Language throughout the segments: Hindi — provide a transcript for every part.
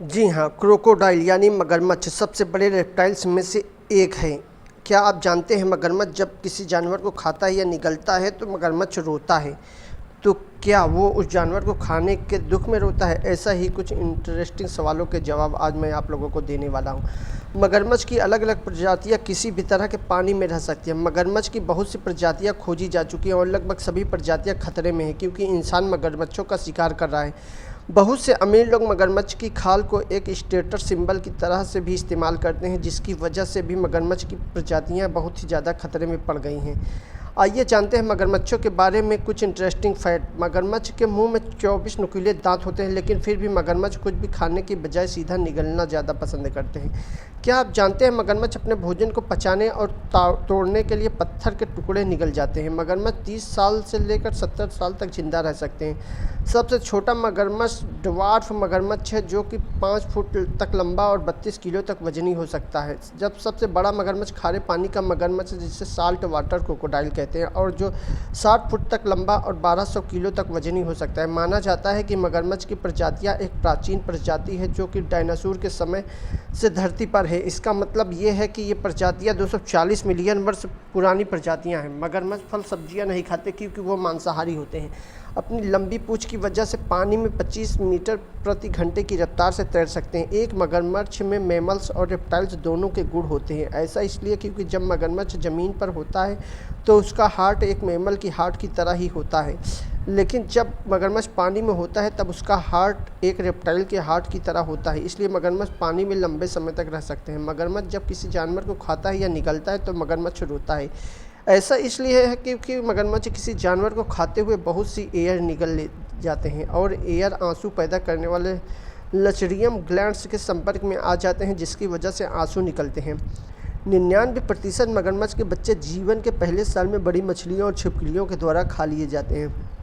जी हाँ, क्रोकोडाइल यानी मगरमच्छ सबसे बड़े रेप्टाइल्स में से एक है। क्या आप जानते हैं मगरमच्छ जब किसी जानवर को खाता है या निगलता है तो मगरमच्छ रोता है। तो क्या वो उस जानवर को खाने के दुख में रोता है? ऐसा ही कुछ इंटरेस्टिंग सवालों के जवाब आज मैं आप लोगों को देने वाला हूँ। मगरमच्छ की अलग अलग प्रजातियाँ किसी भी तरह के पानी में रह सकती हैं। मगरमच्छ की बहुत सी प्रजातियाँ खोजी जा चुकी हैं और लगभग सभी प्रजातियाँ खतरे में हैं क्योंकि इंसान मगरमच्छों का शिकार कर रहा है। बहुत से अमीर लोग मगरमच्छ की खाल को एक स्टेटस सिंबल की तरह से भी इस्तेमाल करते हैं, जिसकी वजह से भी मगरमच्छ की प्रजातियां बहुत ही ज़्यादा खतरे में पड़ गई हैं। आइए जानते हैं मगरमच्छों के बारे में कुछ इंटरेस्टिंग फैक्ट। मगरमच्छ के मुंह में 24 नुकीले दांत होते हैं, लेकिन फिर भी मगरमच्छ कुछ भी खाने की बजाय सीधा निगलना ज़्यादा पसंद करते हैं। क्या आप जानते हैं मगरमच्छ अपने भोजन को पचाने और तोड़ने के लिए पत्थर के टुकड़े निगल जाते हैं। मगरमच्छ 30 साल से लेकर 70 साल तक जिंदा रह सकते हैं। सबसे छोटा मगरमच्छ ड्वार्फ मगरमच्छ है, जो कि 5 फुट तक लंबा और 32 किलो तक वजनी हो सकता है। जब सबसे बड़ा मगरमच्छ खारे पानी का मगरमच्छ है, जिसे साल्ट वाटर क्रोकोडाइल कहते हैं, और जो 60 फुट तक लंबा और 1200 किलो तक वजनी हो सकता है। माना जाता है कि मगरमच्छ की प्रजातियां एक प्राचीन प्रजाति है जो कि डायनासोर के समय से धरती पर है। इसका मतलब ये है कि ये प्रजातियां 240 मिलियन वर्ष पुरानी प्रजातियां हैं। मगरमच्छ फल सब्जियां नहीं खाते क्योंकि वो मांसाहारी होते हैं। अपनी लंबी पूंछ की वजह से पानी में 25 मीटर प्रति घंटे की रफ्तार से तैर सकते हैं। एक मगरमच्छ में मैमल्स और रेप्टाइल्स दोनों के गुण होते हैं। ऐसा इसलिए क्योंकि जब मगरमच्छ ज़मीन पर होता है तो उसका हार्ट एक मैमल की हार्ट की तरह ही होता है, लेकिन जब मगरमच्छ पानी में होता है तब उसका हार्ट एक रेप्टाइल के हार्ट की तरह होता है। इसलिए मगरमच्छ पानी में लंबे समय तक रह सकते हैं। मगरमच्छ जब किसी जानवर को खाता है या निगलता है तो मगरमच्छ रोता है। ऐसा इसलिए है क्योंकि मगरमच्छ किसी जानवर को खाते हुए बहुत सी एयर निगल ले जाते हैं और एयर आंसू पैदा करने वाले लचरियम ग्लैंड्स के संपर्क में आ जाते हैं, जिसकी वजह से आंसू निकलते हैं। 99% मगरमच्छ के बच्चे जीवन के पहले साल में बड़ी मछलियों और छिपकलियों के द्वारा खा लिए जाते हैं।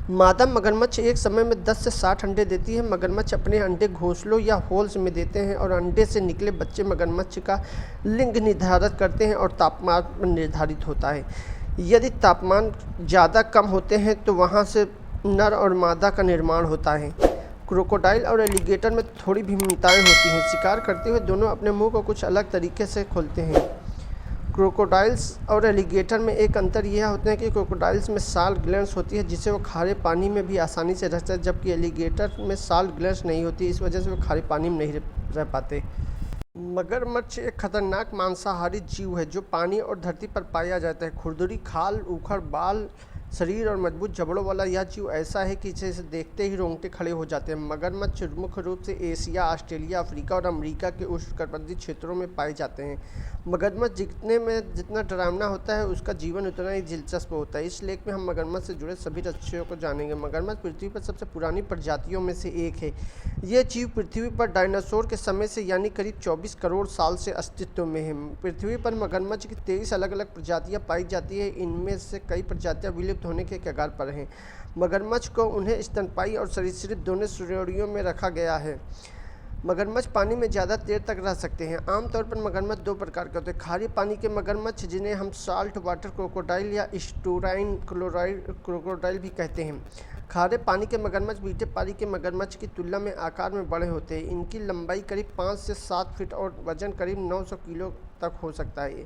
मादा मगरमच्छ एक समय में 10 से 60 अंडे देती है। मगरमच्छ अपने अंडे घोंसलों या होल्स में देते हैं और अंडे से निकले बच्चे मगरमच्छ का लिंग निर्धारित करते हैं और तापमान निर्धारित होता है। यदि तापमान ज़्यादा कम होते हैं तो वहाँ से नर और मादा का निर्माण होता है। क्रोकोडाइल और एलिगेटर में थोड़ी भिन्नताएं होती हैं। शिकार करते हुए दोनों अपने मुंह को कुछ अलग तरीके से खोलते हैं। क्रोकोडाइल्स और एलिगेटर में एक अंतर यह होता है कि क्रोकोडाइल्स में साल्ट ग्लैंड्स होती है, जिससे वो खारे पानी में भी आसानी से रह सकते हैं, जबकि एलिगेटर में साल्ट ग्लैंड्स नहीं होती। इस वजह से वो खारे पानी में नहीं रह पाते। मगरमच्छ एक खतरनाक मांसाहारी जीव है जो पानी और धरती पर पाया जाता है। खुरदुरी खाल, उखड़ बाल शरीर और मजबूत जबड़ों वाला यह जीव ऐसा है कि इसे देखते ही रोंगटे खड़े हो जाते हैं। मगरमच्छ मुख्य रूप से एशिया, ऑस्ट्रेलिया, अफ्रीका और अमेरिका के उष्णकटिबंधीय क्षेत्रों में पाए जाते हैं। मगरमच्छ जितना डरावना होता है उसका जीवन उतना ही दिलचस्प होता है। इस लेख में हम मगरमच्छ से जुड़े सभी तथ्यों को जानेंगे। मगरमच्छ पृथ्वी पर सबसे पुरानी प्रजातियों में से एक है। यह जीव पृथ्वी पर डायनासोर के समय से यानी करीब 24 करोड़ साल से अस्तित्व में है। पृथ्वी पर मगरमच्छ की 23 अलग अलग प्रजातियां पाई जाती है। इनमें से कई प्रजातियां विलुप्त होने के कगार पर हैं। मगरमच्छ को उन्हें स्तनपायी और सरीसृप दोनों श्रेणियों में रखा गया है। मगरमच्छ पानी में ज़्यादा देर तक रह सकते हैं। आमतौर पर मगरमच्छ दो प्रकार के होते हैं। खारे पानी के मगरमच्छ, जिन्हें हम साल्ट वाटर क्रोकोडाइल या स्टूराइन क्लोराइड क्रोकोडाइल भी कहते हैं। खारे पानी के मगरमच्छ मीठे पानी के मगरमच्छ की तुलना में आकार में बड़े होते हैं। इनकी लंबाई करीब 5 से 7 फीट और वजन करीब 900 किलो तक हो सकता है।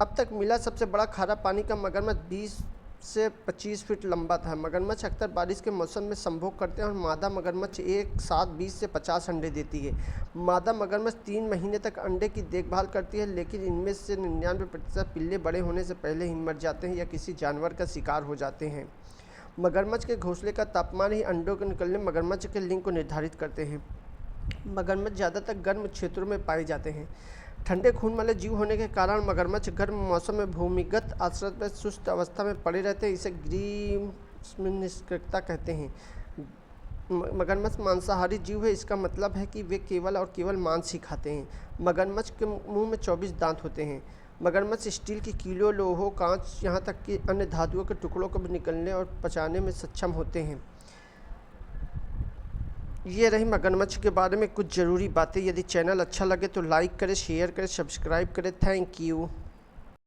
अब तक मिला सबसे बड़ा खारा पानी का मगरमच्छ 20 से 25 फीट लंबा था। मगरमच्छ अक्सर बारिश के मौसम में संभोग करते हैं और मादा मगरमच्छ एक साथ 20 से 50 अंडे देती है। मादा मगरमच्छ 3 महीने तक अंडे की देखभाल करती है, लेकिन इनमें से 99% पिल्ले बड़े होने से पहले ही मर जाते हैं या किसी जानवर का शिकार हो जाते हैं। मगरमच्छ के घोंसले का तापमान ही अंडों के निकलने मगरमच्छ के लिंग को निर्धारित करते हैं। मगरमच्छ ज़्यादातर गर्म क्षेत्रों में पाए जाते हैं। ठंडे खून वाले जीव होने के कारण मगरमच्छ गर्म मौसम में भूमिगत आश्रय में सुस्त अवस्था में पड़े रहते हैं। इसे ग्रीष्मनिष्क्रियता कहते हैं। मगरमच्छ मांसाहारी जीव है। इसका मतलब है कि वे केवल और केवल मांस ही खाते हैं। मगरमच्छ के मुंह में 24 दांत होते हैं। मगरमच्छ स्टील की कीलों, लोहों, कांच, यहाँ तक कि अन्य धातुओं के टुकड़ों को भी निकलने और पचाने में सक्षम होते हैं। ये रही मगरमच्छ के बारे में कुछ ज़रूरी बातें। यदि चैनल अच्छा लगे तो लाइक करें, शेयर करें, सब्सक्राइब करें। Thank you.